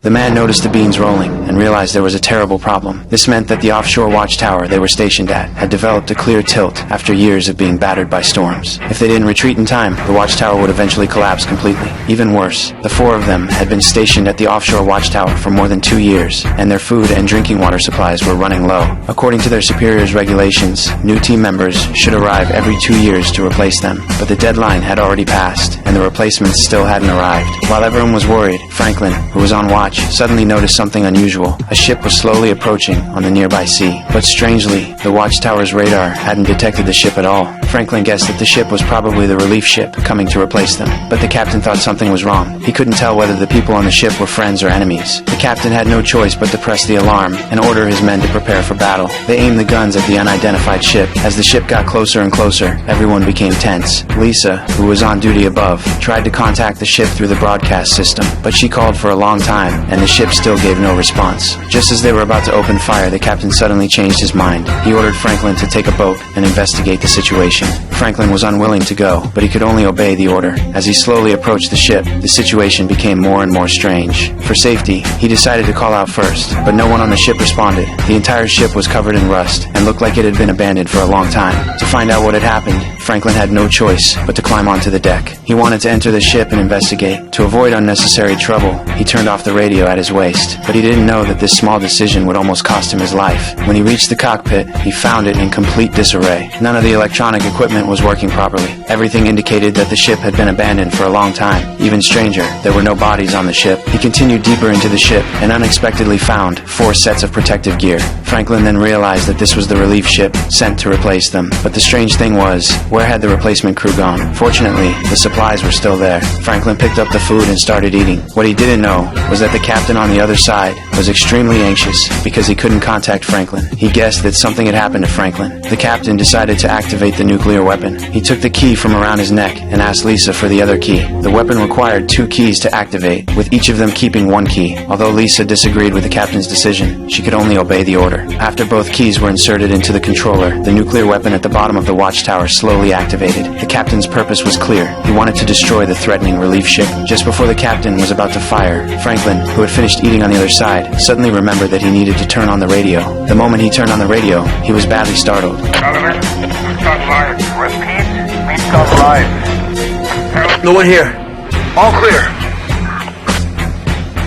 The man noticed the beams rolling and realized there was a terrible problem. This meant that the offshore watchtower they were stationed at had developed a clear tilt after years of being battered by storms. If they didn't retreat in time, the watchtower would eventually collapse completely. Even worse, the four of them had been stationed at the offshore watchtower for more than 2 years, and their food and drinking water supplies were running low. According to their superiors' regulations, new team members should arrive every 2 years to replace them, but the deadline had already passed, and the replacements still hadn't arrived. While everyone was worried, Franklin, who was on watch, suddenly noticed something unusual. A ship was slowly approaching on the nearby sea, but strangely, the watchtower's radar hadn't detected the ship at all. Franklin guessed that the ship was probably the relief ship coming to replace them, but the captain thought something was wrong. He couldn't tell whether the people on the ship were friends or enemies. The captain had no choice but to press the alarm and order his men to prepare for battle. They aimed the guns at the unidentified ship. As the ship got closer and closer, everyone became tense. Lisa, who was on duty above, tried to contact the ship through the broadcast system, but she called for a long time, and the ship still gave no response. Just as they were about to open fire, the captain suddenly changed his mind. He ordered Franklin to take a boat and investigate the situation. Franklin was unwilling to go, but he could only obey the order. As he slowly approached the ship, the situation became more and more strange. For safety, he decided to call out first, but no one on the ship responded. The entire ship was covered in rust and looked like it had been abandoned for a long time. To find out what had happened, Franklin had no choice but to climb onto the deck. He wanted to enter the ship and investigate. To avoid unnecessary trouble, he turned off the radio at his waist, but he didn't know that this small decision would almost cost him his life. When he reached the cockpit, he found it in complete disarray. None of the electronic equipment was working properly. Everything indicated that the ship had been abandoned for a long time. Even stranger, there were no bodies on the ship. He continued deeper into the ship and unexpectedly found 4 sets of protective gear. Franklin then realized that this was the relief ship sent to replace them. But the strange thing was, where had the replacement crew gone? Fortunately, the supplies were still there. Franklin picked up the food and started eating. What he didn't know was that the captain on the other side was extremely anxious because he couldn't contact Franklin. He guessed that something had happened to Franklin. The captain decided to activate the nuclear weapon. He took the key from around his neck and asked Lisa for the other key. The weapon required 2 keys to activate, with each of them keeping 1 key. Although Lisa disagreed with the captain's decision, she could only obey the order. After both keys were inserted into the controller, the nuclear weapon at the bottom of the watchtower slowly activated. The captain's purpose was clear. He wanted to destroy the threatening relief ship. Just before the captain was about to fire, Franklin, who had finished eating on the other side, suddenly remembered that he needed to turn on the radio. The moment he turned on the radio, he was badly startled. Gentlemen, we've got live. Repeat, we've got live. No one here. All clear.